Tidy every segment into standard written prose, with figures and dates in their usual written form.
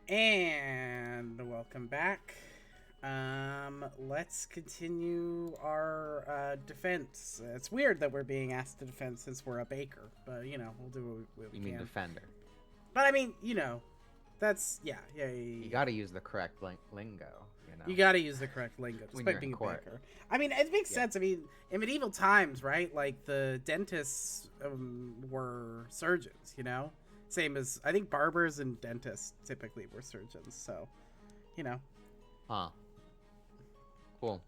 And welcome back. Let's continue our defense. It's weird that we're being asked to defend since we're a baker, but we'll do what we You mean can. defender? But I mean, that's yeah. You got to use the correct lingo. You got to use the correct lingo, When despite you're being in a court. baker. I mean, it makes sense. I mean, in medieval times, right? Like the dentists were surgeons. Same as I think barbers and dentists typically were surgeons. So, you know. Huh. Cool.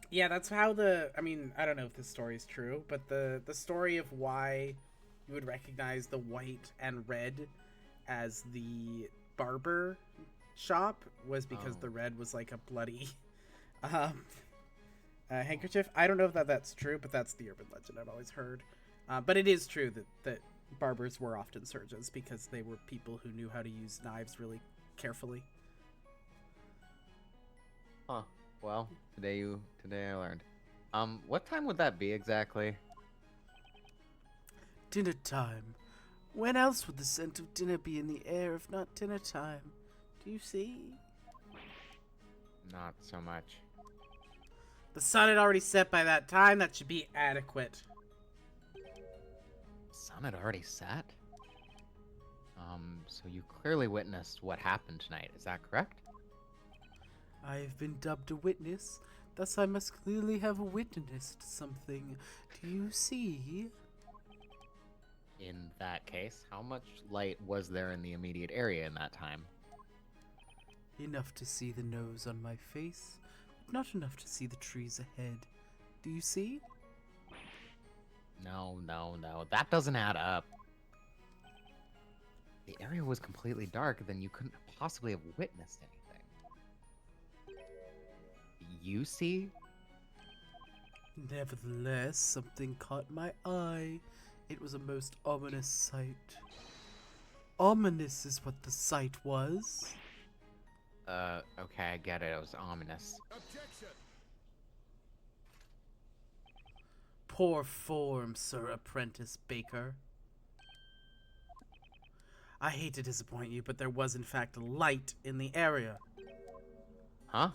Yeah, that's how I mean, I don't know if this story is true, but the story of why you would recognize the white and red as the barber shop was because the red was like a bloody handkerchief. I don't know if that's true, but that's the urban legend I've always heard. But it is true that barbers were often surgeons because they were people who knew how to use knives really carefully. Huh. Well, today I learned. What time would that be exactly? Dinner time. When else would the scent of dinner be in the air if not dinner time? Do you see? Not so much. The sun had already set by that time. That should be adequate. Sun had already set? So you clearly witnessed what happened tonight, is that correct? I have been dubbed a witness, thus I must clearly have witnessed something. Do you see? In that case, how much light was there in the immediate area in that time? Enough to see the nose on my face, but not enough to see the trees ahead. Do you see? No. That doesn't add up. The area was completely dark, then you couldn't possibly have witnessed anything. You see? Nevertheless, something caught my eye. It was a most ominous sight. Ominous is what the sight was. Okay, I get it. It was ominous. Objection! Poor form, Sir Apprentice Baker. I hate to disappoint you, but there was in fact a light in the area. Huh?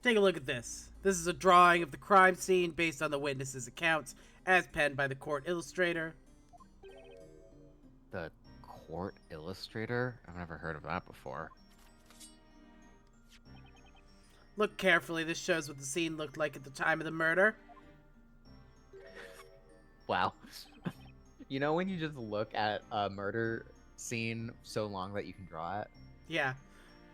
Take a look at this. This is a drawing of the crime scene based on the witnesses' accounts, as penned by the court illustrator. The court illustrator? I've never heard of that before. Look carefully. This shows what the scene looked like at the time of the murder. Wow. You know when you just look at a murder scene so long that you can draw it? Yeah.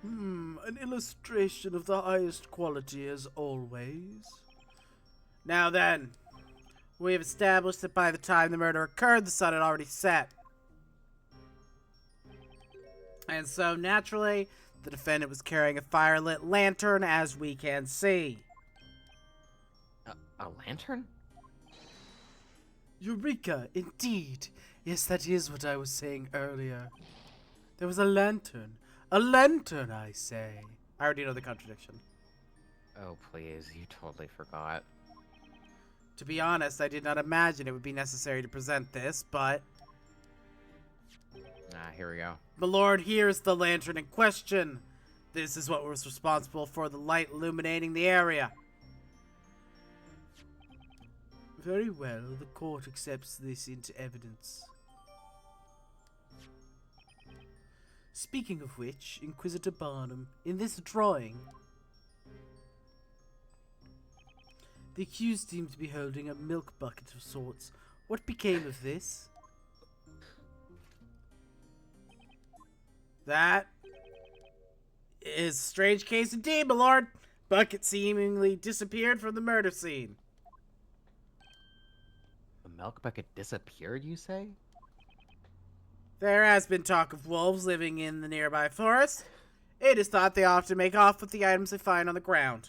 An illustration of the highest quality as always. Now then, we have established that by the time the murder occurred, the sun had already set. And so, naturally, the defendant was carrying a firelit lantern, as we can see. A lantern? Eureka, indeed. Yes, that is what I was saying earlier. There was a lantern. A lantern, I say. I already know the contradiction. Oh, please. You totally forgot. To be honest, I did not imagine it would be necessary to present this, but... Here we go. My lord, here's the lantern in question. This is what was responsible for the light illuminating the area. Very well, the court accepts this into evidence. Speaking of which, Inquisitor Barnum, in this drawing, the accused seemed to be holding a milk bucket of sorts. What became of this? That is a strange case indeed, my lord. Bucket seemingly disappeared from the murder scene. The milk bucket disappeared, you say? There has been talk of wolves living in the nearby forest. It is thought they often make off with the items they find on the ground.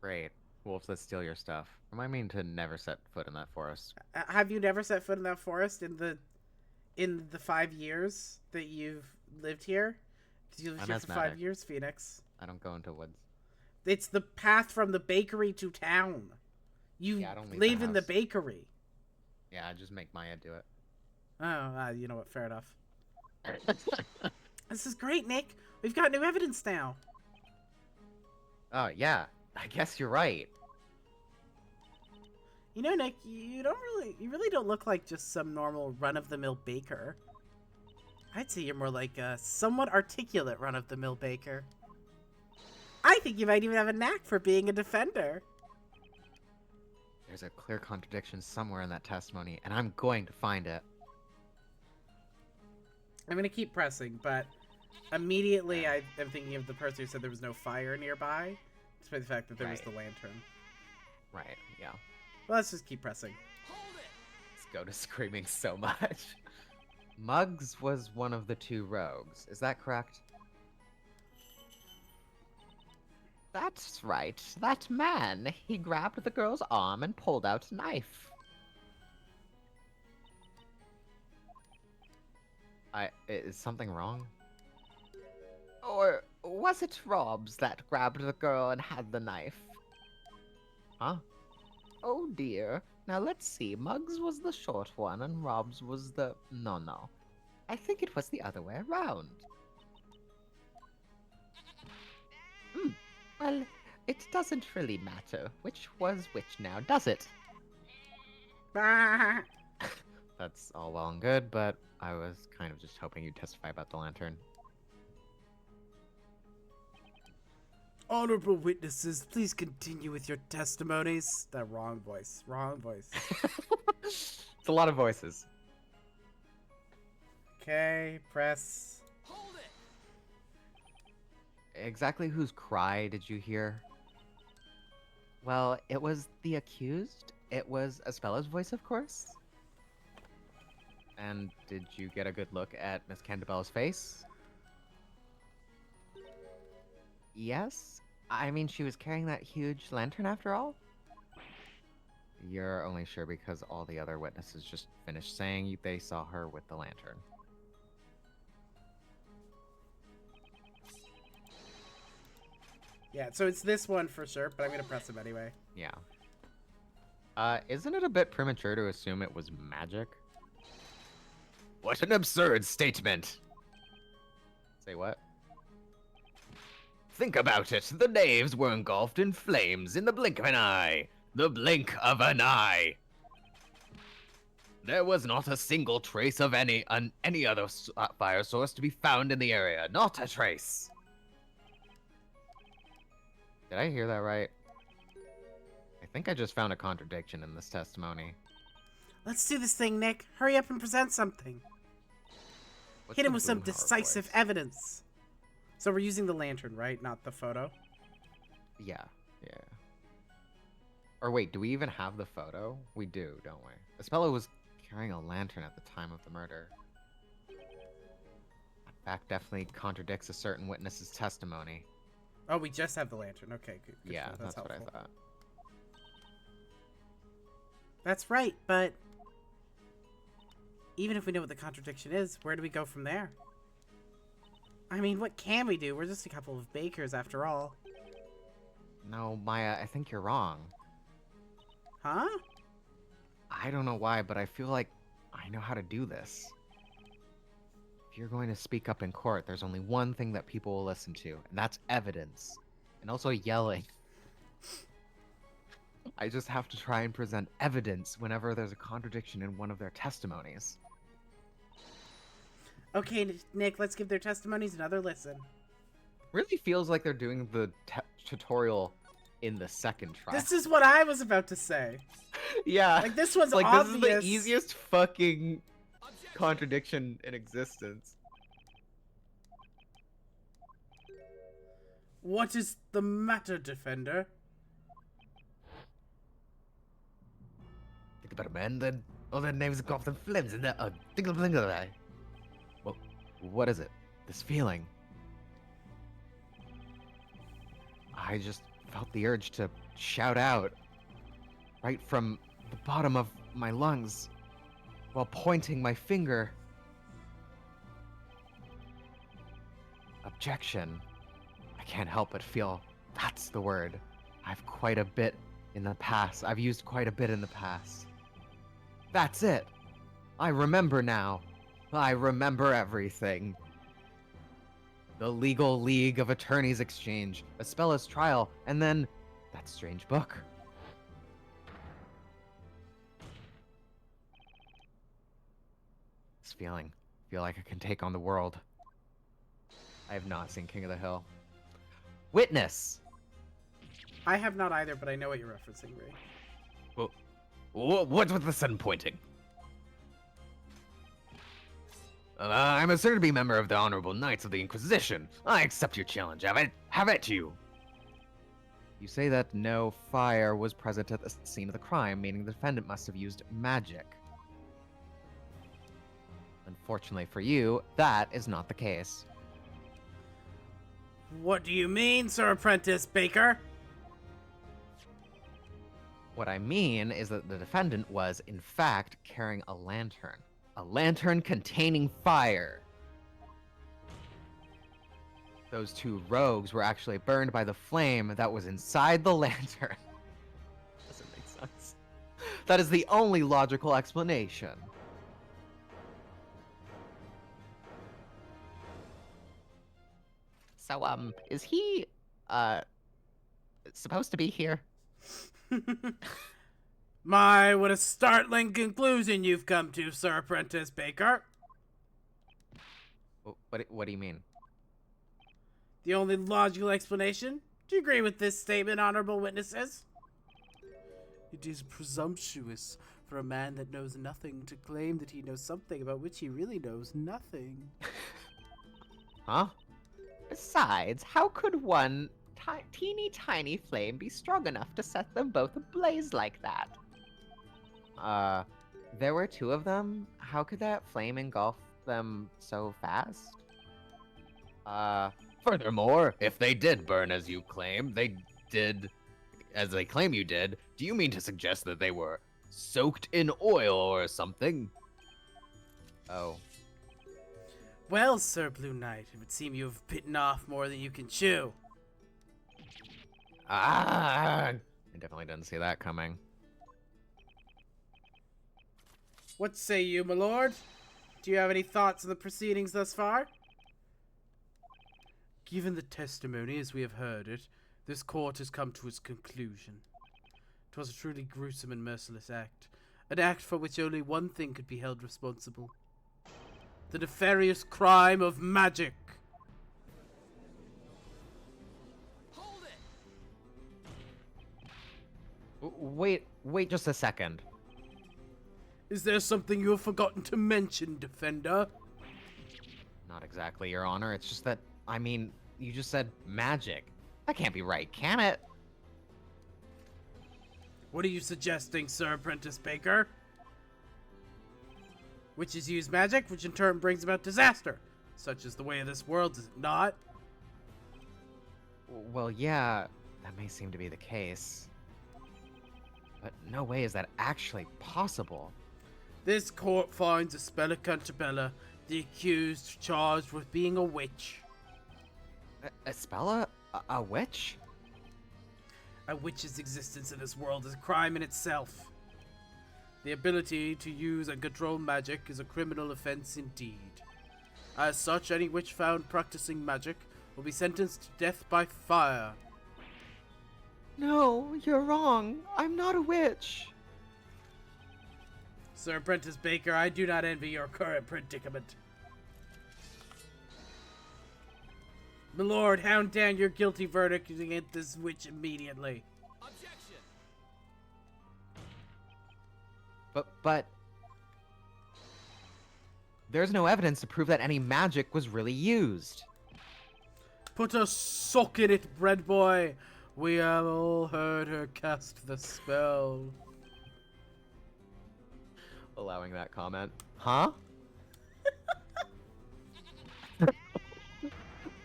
Great. Wolves that steal your stuff. Remind me to never set foot in that forest. Have you never set foot in that forest in the 5 years that you've lived here? Because you lived I'm here for 5 asthmatic. years, Phoenix. I don't go into woods. It's the path from the bakery to town. You Yeah, I don't leave the live in the house. bakery. Yeah, I just make Maya do it. Oh, you know what? Fair enough. This is great, Nick. We've got new evidence now. Oh, yeah. I guess you're right. You know, Nick, you really don't look like just some normal run-of-the-mill baker. I'd say you're more like a somewhat articulate run-of-the-mill baker. I think you might even have a knack for being a defender. There's a clear contradiction somewhere in that testimony, and I'm going to find it. I'm gonna keep pressing, but immediately I am thinking of the person who said there was no fire nearby, despite the fact that there was the lantern. Right, yeah. Well, let's just keep pressing. Let's go to screaming so much. Muggs was one of the two rogues, is that correct? That's right, that man. He grabbed the girl's arm and pulled out a knife. Is something wrong? Or was it Robs that grabbed the girl and had the knife? Huh? Oh dear. Now let's see. Muggs was the short one and Robs was the... No. I think it was the other way around. Well, it doesn't really matter which was which now, does it? That's all well and good, but I was kind of just hoping you'd testify about the lantern. Honorable witnesses, please continue with your testimonies. That wrong voice. Wrong voice. It's a lot of voices. Okay, press. Hold it! Exactly whose cry did you hear? Well, it was the accused. It was Espella's voice, of course. And did you get a good look at Miss Candabella's face? Yes? I mean, she was carrying that huge lantern after all? You're only sure because all the other witnesses just finished saying they saw her with the lantern. Yeah, so it's this one for sure, but I'm gonna press him anyway. Yeah. Isn't it a bit premature to assume it was magic? What an absurd statement! Say what? Think about it. The knaves were engulfed in flames in the blink of an eye. The blink of an eye. There was not a single trace of any other fire source to be found in the area. Not a trace. Did I hear that right? I think I just found a contradiction in this testimony. Let's do this thing, Nick. Hurry up and present something. What's Hit him the with some Boomhauer decisive voice? evidence. So we're using the lantern, right? Not the photo? Yeah. Or wait, do we even have the photo? We do, don't we? Espella was carrying a lantern at the time of the murder. That fact definitely contradicts a certain witness's testimony. Oh, we just have the lantern. Okay, good. Yeah, to know. that's what I helpful. thought. That's right, but even if we know what the contradiction is, where do we go from there? I mean, what can we do? We're just a couple of bakers after all. No, Maya, I think you're wrong. Huh? I don't know why, but I feel like I know how to do this. If you're going to speak up in court, there's only one thing that people will listen to, and that's evidence. And also yelling. I just have to try and present evidence whenever there's a contradiction in one of their testimonies. Okay, Nick, let's give their testimonies another listen. Really feels like they're doing the tutorial in the second try. This is what I was about to say. Yeah. Like, this one's like, obvious. this is the easiest fucking contradiction in existence. What is the matter, defender? Think about it, man. Then all their names are off the flames and they're Well, what is it? This feeling. I just felt the urge to shout out right from the bottom of my lungs while pointing my finger. Objection. I can't help but feel that's the word. I've quite a bit in the past. I've used quite a bit in the past. That's it. I remember now. I remember everything. the legal League of Attorneys exchange, Espella's trial, and then that strange book. This feeling. Feel like I can take on the world. I have not seen King of the Hill. Witness! I have not either, but I know what you're referencing, Ray. Well, what's with the sudden pointing? I'm a soon-to-be member of the Honorable Knights of the Inquisition. I accept your challenge. Have at you. You say that no fire was present at the scene of the crime, meaning the defendant must have used magic. Unfortunately for you, that is not the case. What do you mean, Sir Apprentice Baker? What I mean is that the defendant was, in fact, carrying a lantern. A lantern containing fire. Those two rogues were actually burned by the flame that was inside the lantern. Doesn't make sense. That is the only logical explanation. So, is he, supposed to be here? My, what a startling conclusion you've come to, Sir Apprentice Baker. What do you mean? The only logical explanation? Do you agree with this statement, honorable witnesses? It is presumptuous for a man that knows nothing to claim that he knows something about which he really knows nothing. Huh? Besides, how could one teeny tiny flame be strong enough to set them both ablaze like that? There were two of them? How could that flame engulf them so fast? Furthermore, if they did burn as you claim, as they claim you did, do you mean to suggest that they were soaked in oil or something? Oh. Well, Sir Blue Knight, it would seem you have bitten off more than you can chew. I definitely didn't see that coming. What say you, my lord? Do you have any thoughts on the proceedings thus far? Given the testimony as we have heard it, this court has come to its conclusion. 'Twas a truly gruesome and merciless act. An act for which only one thing could be held responsible. The nefarious crime of magic. Hold it! Wait just a second. Is there something you have forgotten to mention, defender? Not exactly, Your Honor. It's just that, I mean, you just said magic. That can't be right, can it? What are you suggesting, Sir Apprentice Baker? Witches use magic, which in turn brings about disaster. Such is the way of this world, is it not? Well, yeah, that may seem to be the case. But no way is that actually possible. This court finds Espella Cantabella, the accused, charged with being a witch. Espella? A witch? A witch's existence in this world is a crime in itself. The ability to use and control magic is a criminal offense indeed. As such, any witch found practicing magic will be sentenced to death by fire. No, you're wrong. I'm not a witch. Sir Apprentice Baker, I do not envy your current predicament. My lord, hound down your guilty verdict against this witch immediately. Objection! But... There's no evidence to prove that any magic was really used. Put a sock in it, bread boy. We have all heard her cast the spell. Allowing that comment. Huh?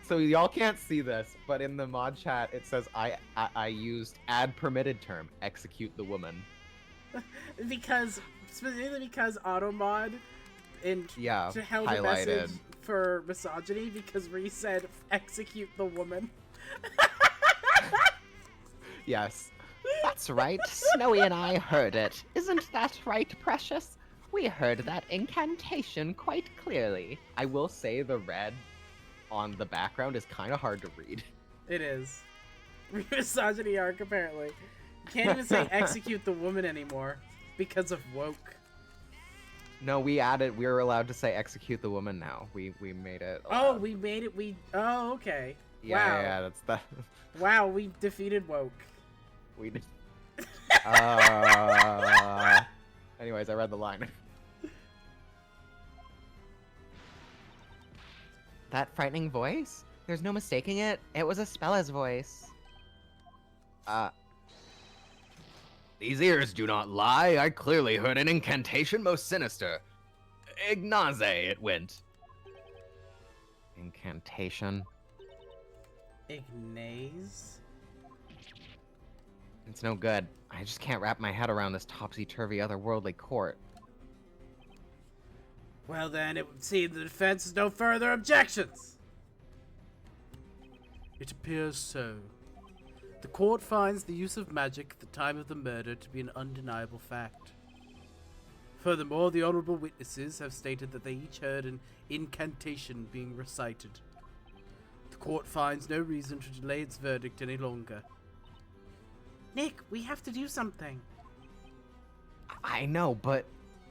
So y'all can't see this, but in the mod chat it says I used add permitted term, execute the woman. Specifically because Automod held a message highlighted for misogyny because Ree said execute the woman. Yes. That's right. Snowy and I heard it. Isn't that right, Precious? We heard that incantation quite clearly. I will say the red on the background is kind of hard to read. It is. Misogyny arc, apparently. You can't even say execute the woman anymore because of woke. No, we were allowed to say execute the woman now. We made it Oh, allowed. we made it. Oh, okay. Yeah, Wow. yeah, that's that. Wow, we defeated woke. We did. Anyways, I read the line. That frightening voice? There's no mistaking it. It was Espella's voice. These ears do not lie. I clearly heard an incantation most sinister. Ignaze it went. Incantation. Ignaze? It's no good. I just can't wrap my head around this topsy-turvy otherworldly court. Well then, it would seem the defense has no further objections. It appears so. The court finds the use of magic at the time of the murder to be an undeniable fact. Furthermore, the honorable witnesses have stated that they each heard an incantation being recited. The court finds no reason to delay its verdict any longer. Nick, we have to do something. I know, but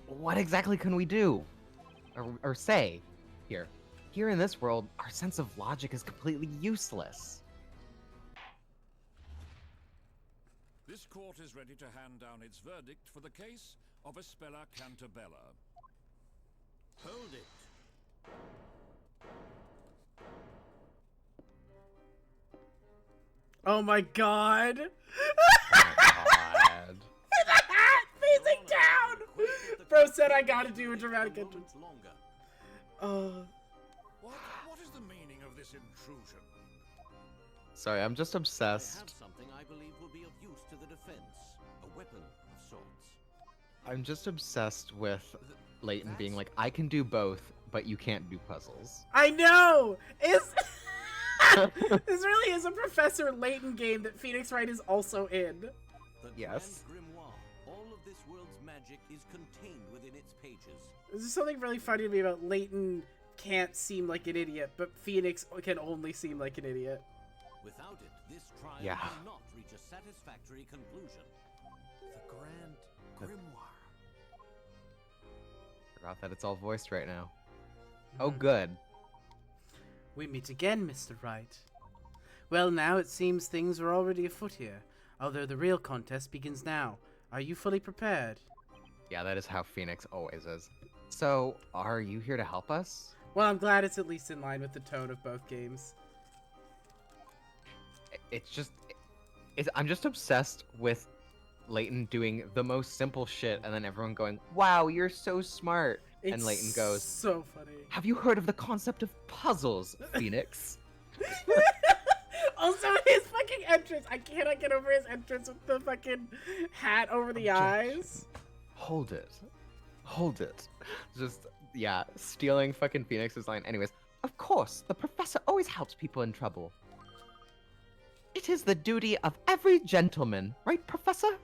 what exactly can we do? Or say? Here in this world, our sense of logic is completely useless. This court is ready to hand down its verdict for the case of Espella Cantabella. Hold it. Oh my god! God. The hat facing down! Bro said I gotta do a dramatic entrance. What is the meaning of this intrusion? Sorry, I'm just I have obsessed. something I believe will be of use to the defense. A weapon of sorts. I'm just obsessed with Layton being like, I can do both, but you can't do puzzles. I know! It's... This really is a Professor Layton game that Phoenix Wright is also in. The Yes. Grand Grimoire. All of this world's magic is contained within its pages. There's something really funny to me about Layton can't seem like an idiot, but Phoenix can only seem like an idiot. Without it, this trial Yeah. cannot reach a satisfactory conclusion. The Grand Grimoire. Forgot that it's all voiced right now. Oh, good. We meet again, Mr. Wright. Well, now it seems things are already afoot here, although the real contest begins now. Are you fully prepared? Yeah, that is how Phoenix always is. So, are you here to help us? Well, I'm glad it's at least in line with the tone of both games. I'm just obsessed with Layton doing the most simple shit and then everyone going, wow, you're so smart. And Layton goes, so funny. have you heard of the concept of puzzles, Phoenix? Also, his fucking entrance. I cannot get over his entrance with the fucking hat over the eyes. Hold it. Hold it. Just, yeah, stealing fucking Phoenix's line. Anyways, of course, the professor always helps people in trouble. It is the duty of every gentleman, right, Professor?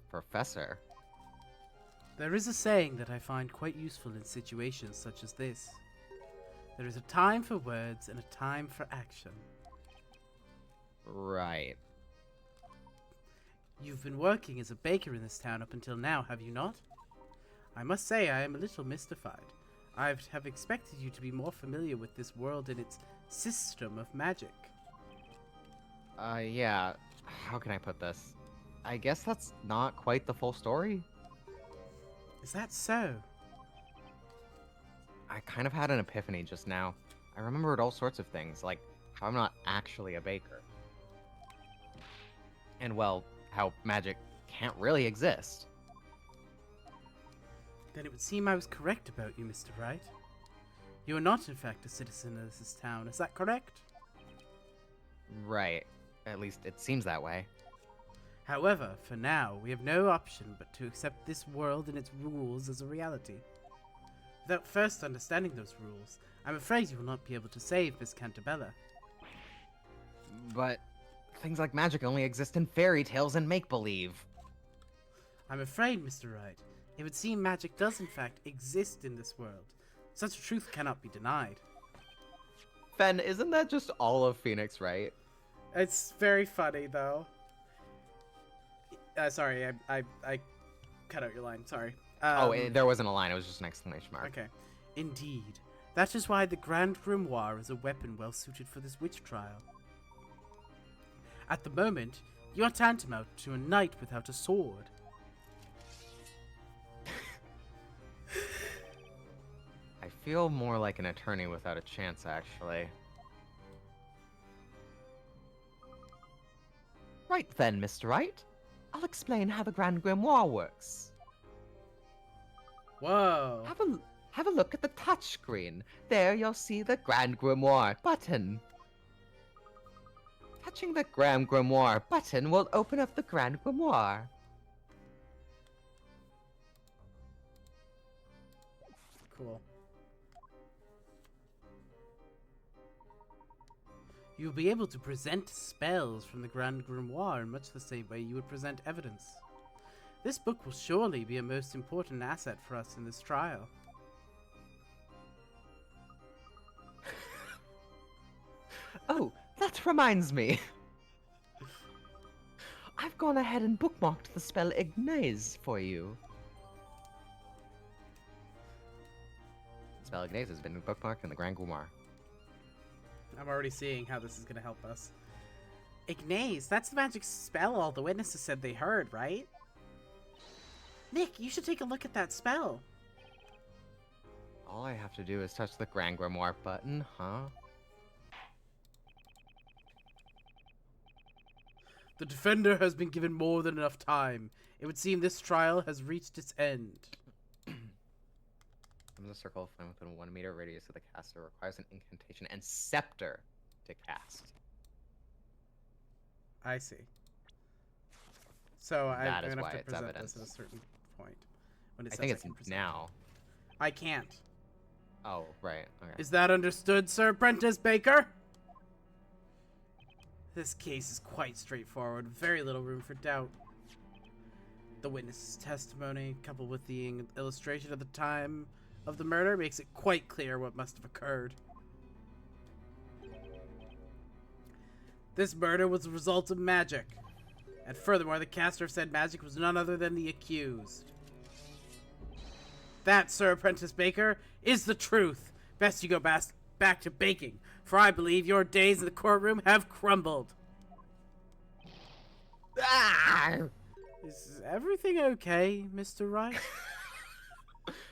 Professor? There is a saying that I find quite useful in situations such as this. There is a time for words and a time for action. Right. You've been working as a baker in this town up until now, have you not? I must say I am a little mystified. I have expected you to be more familiar with this world and its system of magic. Yeah. How can I put this? I guess that's not quite the full story. Is that so? I kind of had an epiphany just now. I remembered all sorts of things, like how I'm not actually a baker. And well, how magic can't really exist. Then it would seem I was correct about you, Mr. Wright. You are not, in fact, a citizen of this town, is that correct? Right. At least it seems that way. However, for now, we have no option but to accept this world and its rules as a reality. Without first understanding those rules, I'm afraid you will not be able to save Miss Cantabella. But things like magic only exist in fairy tales and make-believe. I'm afraid, Mr. Wright, it would seem magic does in fact exist in this world. Such a truth cannot be denied. Fen, isn't that just all of Phoenix Wright? It's very funny though. Sorry, I cut out your line. Sorry. There wasn't a line. It was just an exclamation mark. Okay. Indeed. That is why the Grand Grimoire is a weapon well suited for this witch trial. At the moment, you are tantamount to a knight without a sword. I feel more like an attorney without a chance, actually. Right then, Mr. Wright. I'll explain how the Grand Grimoire works. Whoa. Have a look at the touchscreen. There you'll see the Grand Grimoire button. Touching the Grand Grimoire button will open up the Grand Grimoire. Cool. You'll be able to present spells from the Grand Grimoire in much the same way you would present evidence. This book will surely be a most important asset for us in this trial. Oh, that reminds me. I've gone ahead and bookmarked the spell Ignace for you. Spell Ignace has been bookmarked in the Grand Grimoire. I'm already seeing how this is going to help us. Ignace, that's the magic spell all the witnesses said they heard, right? Nick, you should take a look at that spell. All I have to do is touch the Grand Grimoire button, huh? The defender has been given more than enough time. It would seem this trial has reached its end. From the circle of flame within 1 meter radius of the caster requires an incantation and scepter to cast. I see. So I'm That is going to why have to it's present evidence. this at a certain point. When it I says think it's can present now. it. I can't. Oh, right. Okay. Is that understood, Sir Prentice Baker? This case is quite straightforward, very little room for doubt. The witness's testimony, coupled with the illustration of the time of the murder, makes it quite clear what must have occurred. This murder was the result of magic. And furthermore, the caster of said magic was none other than the accused. That, Sir Prentice Baker, is the truth. Best you go back to baking, for I believe your days in the courtroom have crumbled. Ah! Is everything okay, Mr. Wright?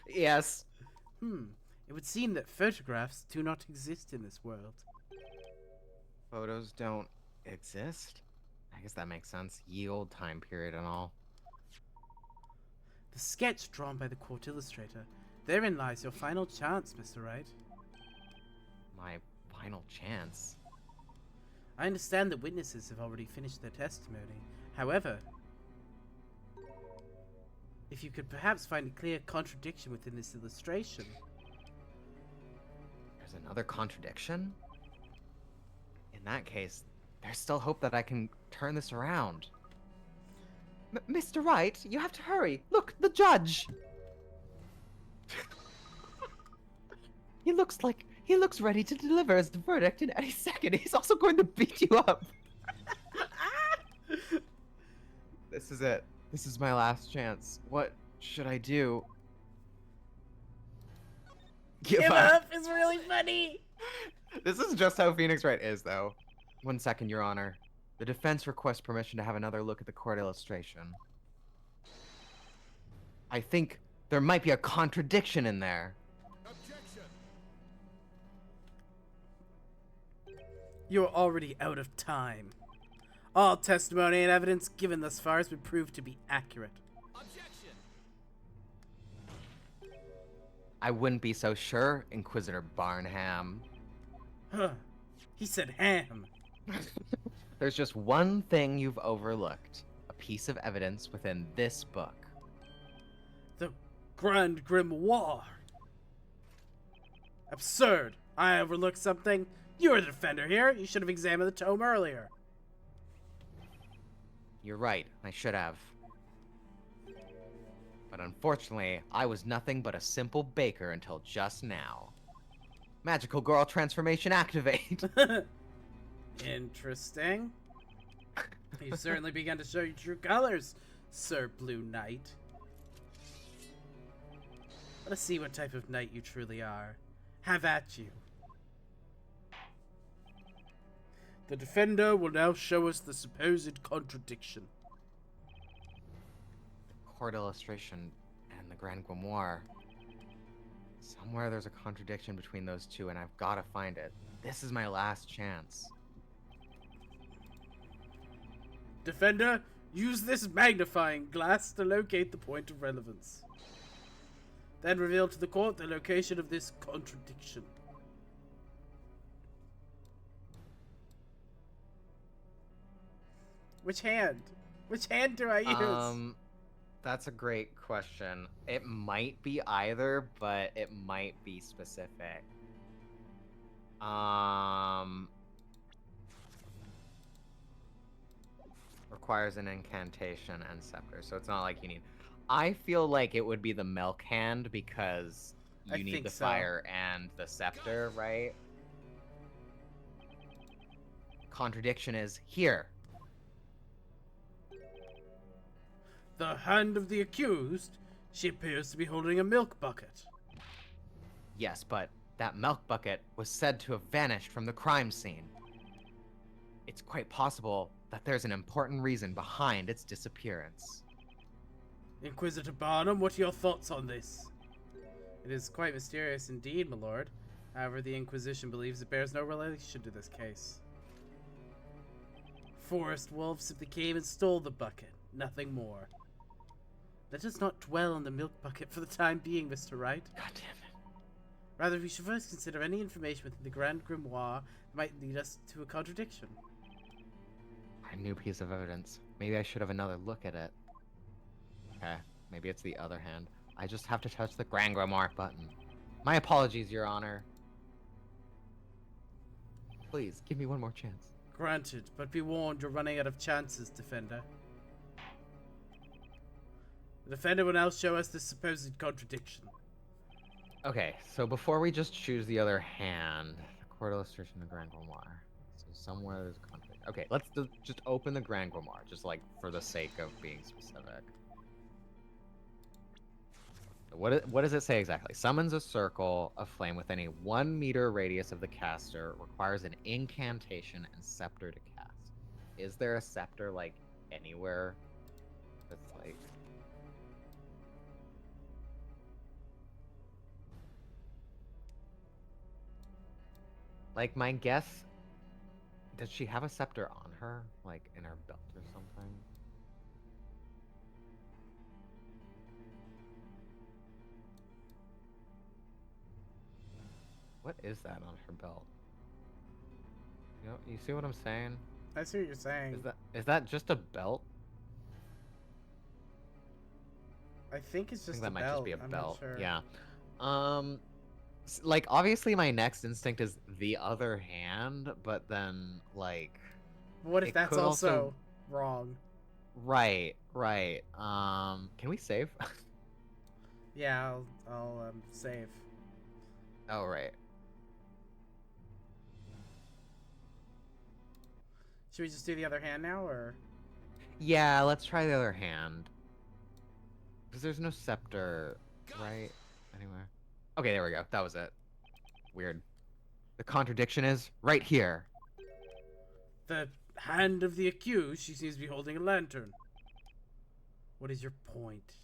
Yes. It would seem that photographs do not exist in this world. Photos don't exist? I guess that makes sense. Ye old time period and all. The sketch drawn by the court illustrator. Therein lies your final chance, Mr. Wright. My final chance. I understand that witnesses have already finished their testimony. However, if you could perhaps find a clear contradiction within this illustration. There's another contradiction? In that case, there's still hope that I can turn this around. Mr. Wright, you have to hurry. Look, the judge! He looks ready to deliver his verdict in any second. He's also going to beat you up. This is it. This is my last chance. What should I do? Give up is really funny. This is just how Phoenix Wright is, though. 1 second, Your Honor. The defense requests permission to have another look at the court illustration. I think there might be a contradiction in there. Objection! You are already out of time. All testimony and evidence given thus far has been proved to be accurate. Objection! I wouldn't be so sure, Inquisitor Barnham. Huh. He said ham. There's just one thing you've overlooked. A piece of evidence within this book. The Grand Grimoire. Absurd. I overlooked something. You're the defender here. You should have examined the tome earlier. You're right, I should have. But unfortunately, I was nothing but a simple baker until just now. Magical girl transformation activate. Interesting. You've certainly begun to show your true colors, Sir Blue Knight. Let us see what type of knight you truly are. Have at you. The defender will now show us the supposed contradiction. Court illustration and the Grand Grimoire. Somewhere there's a contradiction between those two, and I've got to find it. This is my last chance. Defender, use this magnifying glass to locate the point of relevance. Then reveal to the court the location of this contradiction. Which hand? Which hand do I use? That's a great question. It might be either, but it might be specific. Requires an incantation and scepter, so it's not like you need. I feel like it would be the milk hand because I you need think the so. fire and the scepter, right? Contradiction is here. The hand of the accused? She appears to be holding a milk bucket. Yes, but that milk bucket was said to have vanished from the crime scene. It's quite possible that there's an important reason behind its disappearance. Inquisitor Barnum, what are your thoughts on this? It is quite mysterious indeed, my lord. However, the Inquisition believes it bears no relation to this case. Forest wolves simply came and stole the bucket, nothing more. Let us not dwell on the milk bucket for the time being, Mr. Wright. God damn it. Rather, we should first consider any information within the Grand Grimoire that might lead us to a contradiction. A new piece of evidence. Maybe I should have another look at it. Okay, maybe it's the other hand. I just have to touch the Grand Grimoire button. My apologies, Your Honor. Please, give me one more chance. Granted, but be warned you're running out of chances, Defender. The Defender will now show us the supposed contradiction. Okay, so before we just choose the other hand, the court illustration of the Grand Grimoire. So somewhere there's a contradiction. Okay, let's just open the Grand Grimoire, just like for the sake of being specific. What does it say exactly? Summons a circle of flame within a 1 meter radius of the caster. Requires an incantation and scepter to cast. Is there a scepter like anywhere that's like? Like my guess. Does she have a scepter on her, like in her belt or something? What is that on her belt? You know, you see what I'm saying? I see what you're saying. Is that just a belt? I think it's I just think that a might belt. just be a I'm belt. Not sure. Yeah. Like obviously my next instinct is the other hand, but then like What if it that's could also wrong? right. Can we save? Yeah, I'll save. Oh right. Should we just do the other hand now, or? Yeah, let's try the other hand. Because there's no scepter, right? Anywhere. Okay, there we go. That was it. Weird. The contradiction is right here. The hand of the accused, she seems to be holding a lantern. What is your point?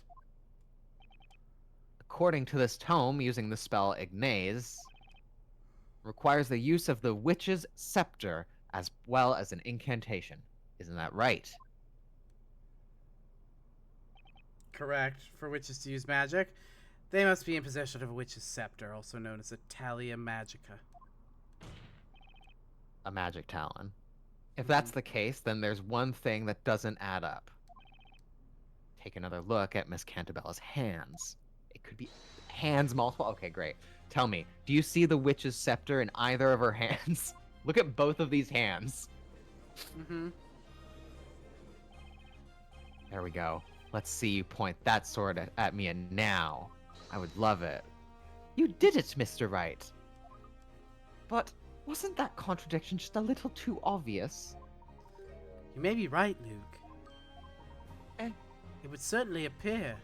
According to this tome, using the spell Ignaze requires the use of the witch's scepter as well as an incantation. Isn't that right? Correct. For witches to use magic, they must be in possession of a witch's scepter, also known as a Talia Magica. A magic talon. If that's the case, then there's one thing that doesn't add up. Take another look at Miss Cantabella's hands. It could be hands multiple. Okay, great. Tell me, do you see the witch's scepter in either of her hands? Look at both of these hands. Mm-hmm. There we go. Let's see you point that sword at me and now. I would love it. You did it, Mr. Wright. But wasn't that contradiction just a little too obvious? You may be right, Luke. Eh? It would certainly appear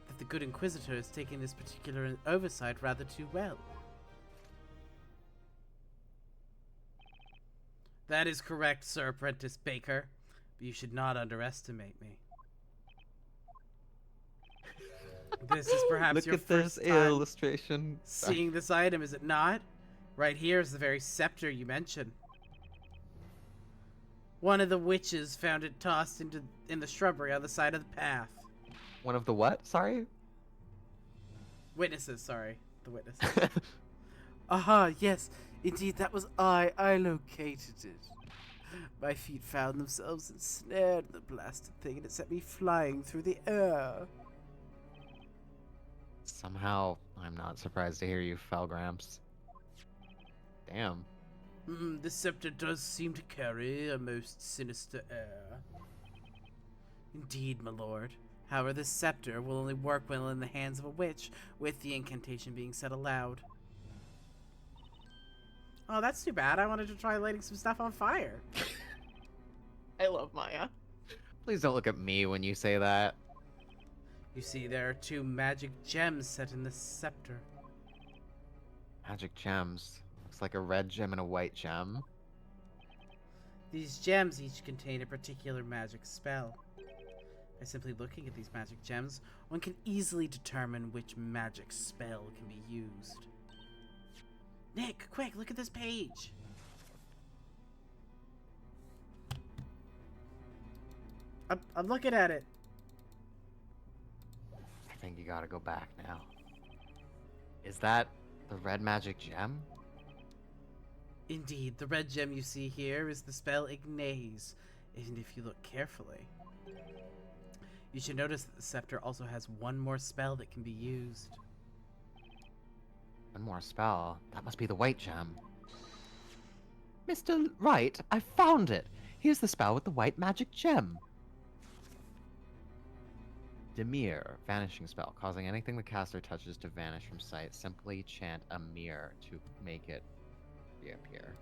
that the good Inquisitor has taken this particular oversight rather too well. That is correct, Sir Apprentice Baker, but you should not underestimate me. This is perhaps Look your at this first time illustration. seeing this item, is it not? Right here is the very scepter you mentioned. One of the witches found it tossed in the shrubbery on the side of the path. One of the what? Sorry? Witnesses, sorry. The witnesses. Aha, yes. Indeed, that was I. I located it. My feet found themselves ensnared in the blasted thing, and it sent me flying through the air. Somehow, I'm not surprised to hear you, Felgramps. Damn. The scepter does seem to carry a most sinister air. Indeed, my lord. However, this scepter will only work well in the hands of a witch, with the incantation being said aloud. Oh, that's too bad. I wanted to try lighting some stuff on fire. I love Maya. Please don't look at me when you say that. You see, there are 2 magic gems set in the scepter. Magic gems. Looks like a red gem and a white gem. These gems each contain a particular magic spell. By simply looking at these magic gems, one can easily determine which magic spell can be used. Nick, quick, look at this page! I'm looking at it. I think you gotta go back now. Is that the red magic gem? Indeed, the red gem you see here is the spell Ignaze, and if you look carefully, you should notice that the scepter also has one more spell that can be used. One more spell. That must be the white gem. Mr. Wright, I found it! Here's the spell with the white magic gem. Demir, vanishing spell, causing anything the caster touches to vanish from sight. Simply chant a mirror to make it reappear.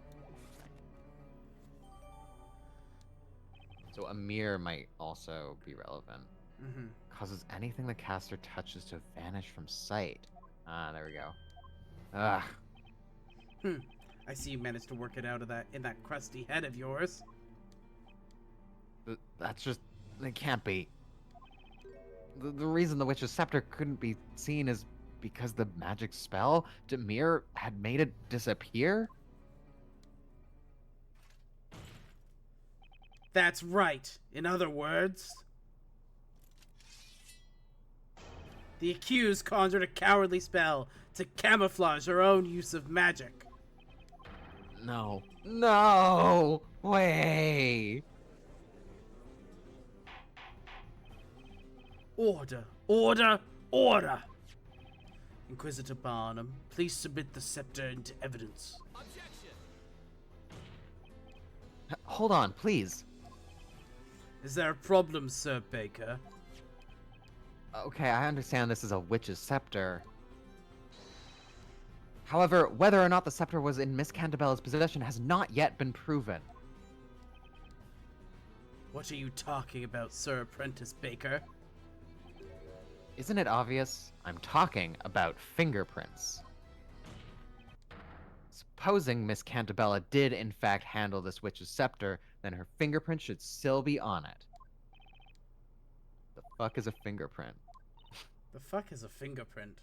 So a mirror might also be relevant. Causes anything the caster touches to vanish from sight. Ah, there we go. Ugh. I see you managed to work it out of in that crusty head of yours. That's just... It can't be. The reason the witch's scepter couldn't be seen is because the magic spell, Demir, had made it disappear? That's right. In other words, the accused conjured a cowardly spell to camouflage her own use of magic. No. No! Way! Order! Order! Order! Inquisitor Barnum, please submit the scepter into evidence. Hold on, please. Is there a problem, Sir Baker? Okay, I understand this is a witch's scepter. However, whether or not the scepter was in Miss Cantabella's possession has not yet been proven. What are you talking about, Sir Apprentice Baker? Isn't it obvious? I'm talking about fingerprints. Supposing Miss Cantabella did in fact handle this witch's scepter, then her fingerprint should still be on it. The fuck is a fingerprint? The fuck is a fingerprint?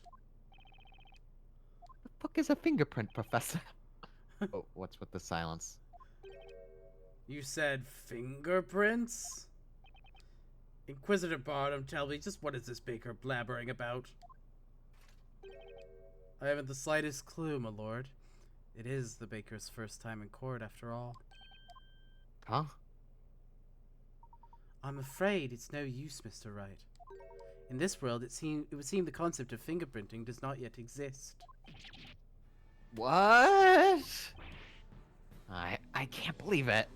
The fuck is a fingerprint, Professor? Oh, what's with the silence? You said fingerprints? Inquisitor Barnum, tell me, just what is this Baker blabbering about? I haven't the slightest clue, my lord. It is the Baker's first time in court, after all. Huh? I'm afraid it's no use, Mr. Wright. In this world, it would seem the concept of fingerprinting does not yet exist. What? I can't believe it.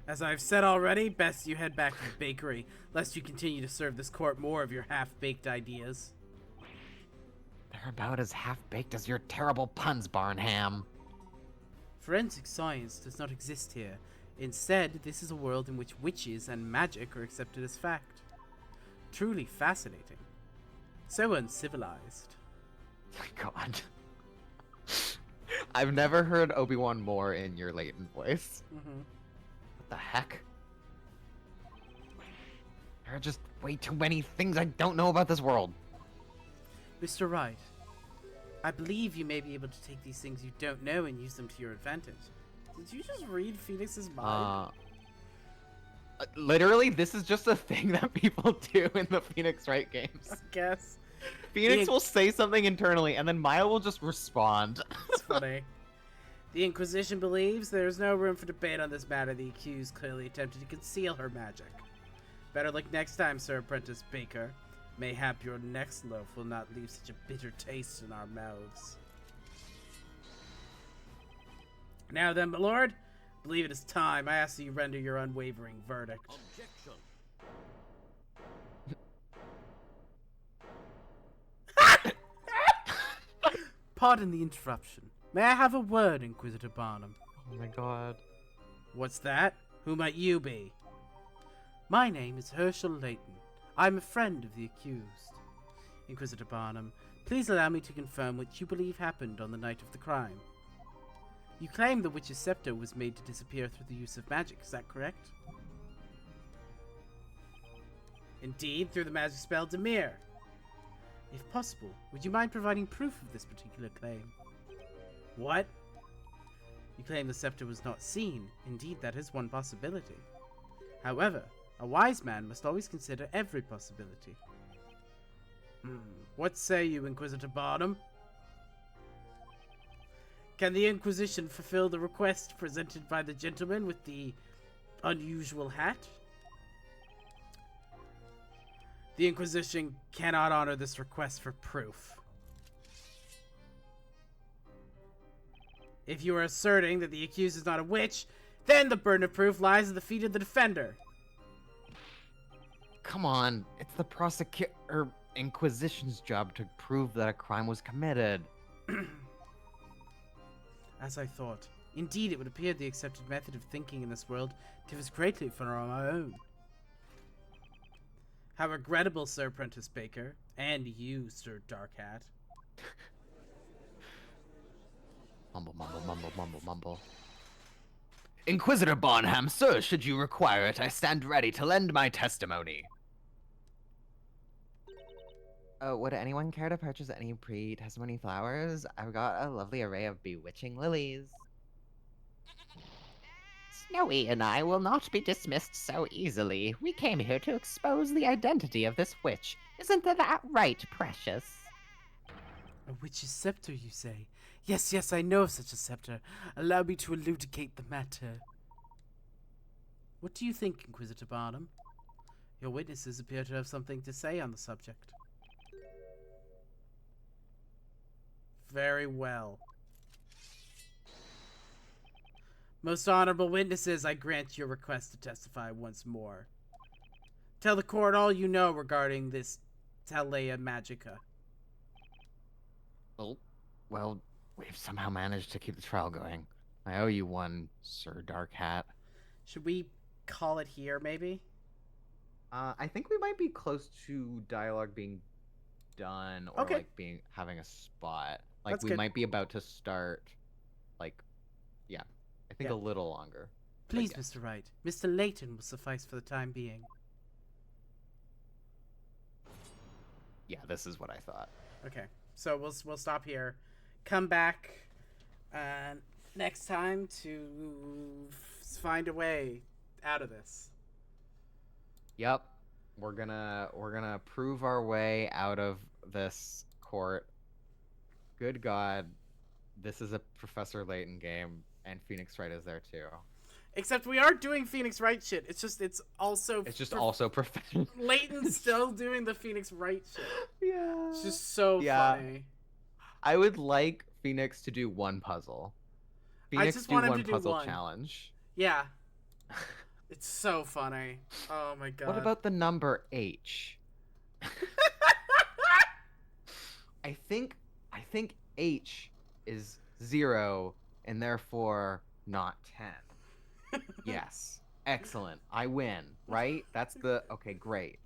As I've said already, best you head back to the bakery, lest you continue to serve this court more of your half-baked ideas. There about as half-baked as your terrible puns, Barnham. Forensic science does not exist here. Instead, this is a world in which witches and magic are accepted as fact. Truly fascinating. So uncivilized. God. I've never heard Obi-Wan more in your Layton voice. What the heck? There are just way too many things I don't know about this world. Mr. Wright, I believe you may be able to take these things you don't know and use them to your advantage. Did you just read Phoenix's mind? Literally, this is just a thing that people do in the Phoenix Wright games. I guess. Phoenix will say something internally, and then Maya will just respond. It's funny. The Inquisition believes there is no room for debate on this matter. The accused clearly attempted to conceal her magic. Better luck next time, Sir Apprentice Baker. Mayhap your next loaf will not leave such a bitter taste in our mouths. Now then, my lord, I believe it is time. I ask that you render your unwavering verdict. Objection. Pardon the interruption. May I have a word, Inquisitor Barnum? Oh my god. What's that? Who might you be? My name is Herschel Layton. I'm a friend of the accused. Inquisitor Barnum, please allow me to confirm what you believe happened on the night of the crime. You claim the witch's scepter was made to disappear through the use of magic, is that correct? Indeed, through the magic spell Demir. If possible, would you mind providing proof of this particular claim? What? You claim the scepter was not seen. Indeed, that is one possibility. However, a wise man must always consider every possibility. What say you, Inquisitor Barnum? Can the Inquisition fulfill the request presented by the gentleman with the unusual hat? The Inquisition cannot honor this request for proof. If you are asserting that the accused is not a witch, then the burden of proof lies at the feet of the defender. Come on, it's the Inquisition's job to prove that a crime was committed. As I thought. Indeed, it would appear the accepted method of thinking in this world differs greatly from our own. How regrettable, Sir Apprentice Baker. And you, Sir Dark Hat. Mumble, mumble, mumble, mumble, mumble. Inquisitor Barnham, sir, should you require it, I stand ready to lend my testimony. Would anyone care to purchase any pre-testimony flowers? I've got a lovely array of bewitching lilies. Snowy and I will not be dismissed so easily. We came here to expose the identity of this witch. Isn't that right, Precious? A witch's scepter, you say? Yes, yes, I know of such a scepter. Allow me to elucidate the matter. What do you think, Inquisitor Barnum? Your witnesses appear to have something to say on the subject. Very well. Most honorable witnesses, I grant your request to testify once more. Tell the court all you know regarding this Talea Magica. Well, we've somehow managed to keep the trial going. I owe you one, Sir Dark Hat. Should we call it here, maybe? I think we might be close to dialogue being done, or Okay. like having a spot. Like That's we good. might be about to start. Like, yeah, I think Yeah. a little longer. Please, yeah. Mr. Wright. Mr. Layton will suffice for the time being. Yeah, this is what I thought. Okay, so we'll stop here. Come back next time to find a way out of this. Yep, we're gonna prove our way out of this court. Good God, this is a Professor Layton game, and Phoenix Wright is there too. Except we are doing Phoenix Wright shit. It's just Also Professor. Layton's still doing the Phoenix Wright shit. Yeah. It's just so Yeah. funny. I would like Phoenix to do one puzzle. Phoenix just do want him one to do puzzle one. challenge. Yeah. It's so funny. Oh my god. What about the number H? I think I think H is 0 and therefore not 10. Yes. Excellent. I win, right? That's the okay, great.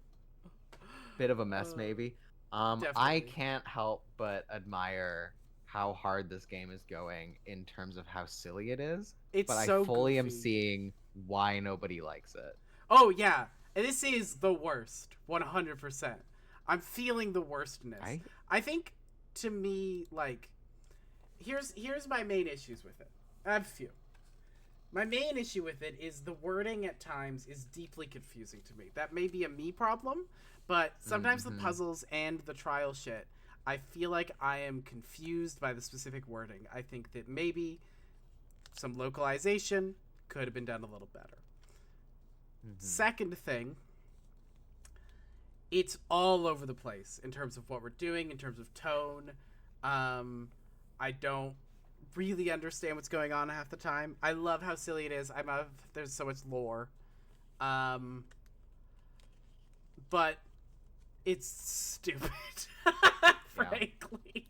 Bit of a mess maybe. I Definitely. can't help but admire how hard this game is going in terms of how silly it is, It's but so I fully am goofy. seeing why nobody likes it. Oh yeah, and this is the worst, 100%. I'm feeling the worstness. I think, to me, like, here's my main issues with it. I have a few. My main issue with it is the wording at times is deeply confusing to me. That may be a me problem, but sometimes the puzzles and the trial shit, I feel like I am confused by the specific wording. I think that maybe some localization could have been done a little better. Second thing, it's all over the place in terms of what we're doing, in terms of tone. I don't really understand what's going on half the time. I love how silly it is. There's so much lore. But it's stupid, frankly.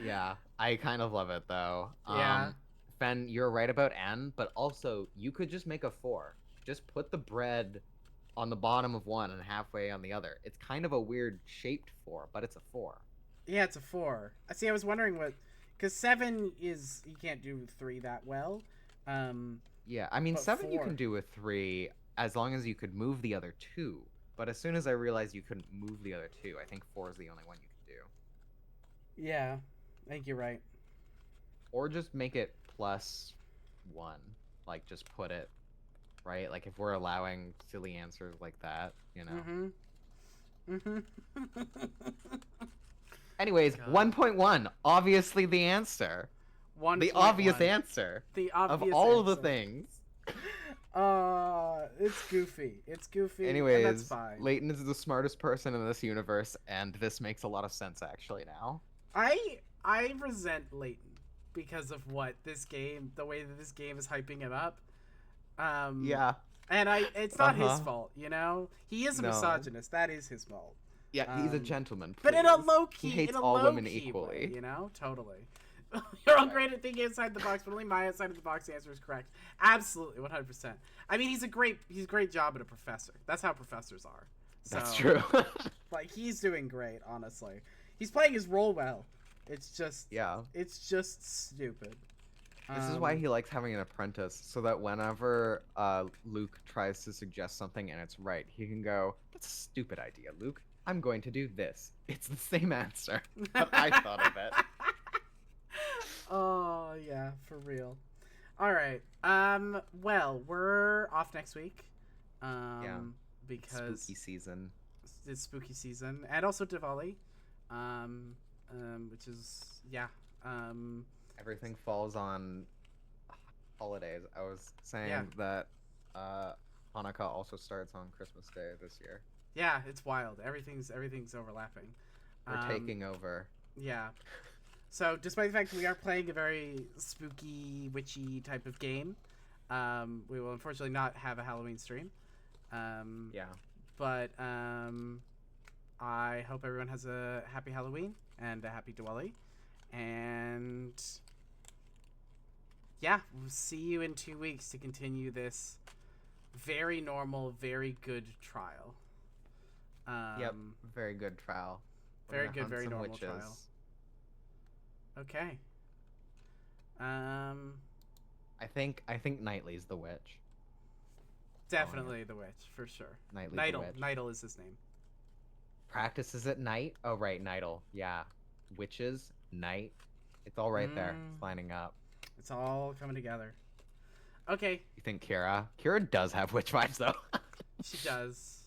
Yeah, I kind of love it though. Yeah. Fen, you're right about N, but also you could just make a 4. Just put the bread on the bottom of one and halfway on the other. It's kind of a weird shaped 4, but it's a 4. Yeah, it's a 4. I was wondering what, because 7 is, you can't do 3 that well. Yeah, I mean But 7 you 4. can do with 3 as long as you could move the other 2. But as soon as I realized you couldn't move the other 2, I think 4 is the only one you can do. Yeah, I think you're right. Or just make it +1. Like just put it right. Like if we're allowing silly answers like that, you know. Anyways, God. 1.1, obviously the answer. The obvious answer. The obvious of all answer. the things. It's goofy. It's goofy. And Anyways, that's fine. Layton is the smartest person in this universe, and this makes a lot of sense actually now. I resent Layton because of what this game, the way that this game is hyping him up. Yeah. And it's not his fault, you know? He is a misogynist. That is his fault. Yeah, he's a gentleman. But in a please. low key, He hates in a all low women key equally. way, you know? Totally. You're all great at thinking outside the box, but only my outside of the box answer is correct. Absolutely, 100%. I mean, he's a great job at a professor. That's how professors are. So, That's true. like, he's doing great, honestly. He's playing his role well. It's just It's just stupid. This is why he likes having an apprentice, so that whenever Luke tries to suggest something and it's right, he can go, "That's a stupid idea, Luke. I'm going to do this." It's the same answer, but I thought of it. Oh, yeah, for real. All right. Well, we're off next week. Because spooky season. It's spooky season, and also Diwali. Which is Everything falls on holidays. I was saying that Hanukkah also starts on Christmas Day this year. Yeah, it's wild. Everything's overlapping. We're taking over. Yeah. So, despite the fact that we are playing a very spooky, witchy type of game, we will unfortunately not have a Halloween stream. But I hope everyone has a happy Halloween and a happy Diwali. And yeah, we'll see you in 2 weeks to continue this very normal, very good trial. Very good trial. Very good, very normal trial. Okay. I think Knightley's the witch. Definitely the witch, for sure. Nidal is his name. Practices at night? Oh, right, Nidal. Yeah. Witches, night. It's all right there. It's lining up. It's all coming together. Okay. You think Kira? Kira does have witch vibes, though. She does.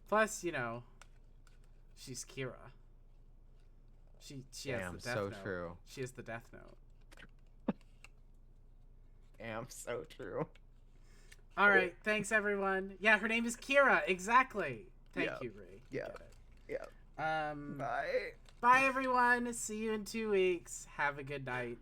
Plus, you know, she's Kira. She has the death note. True. She has the death note. Damn, so true. All right, thanks everyone. Yeah, her name is Kira. Exactly. Thank you, Ree. Yeah. Yeah. Bye. Bye everyone. See you in 2 weeks. Have a good night.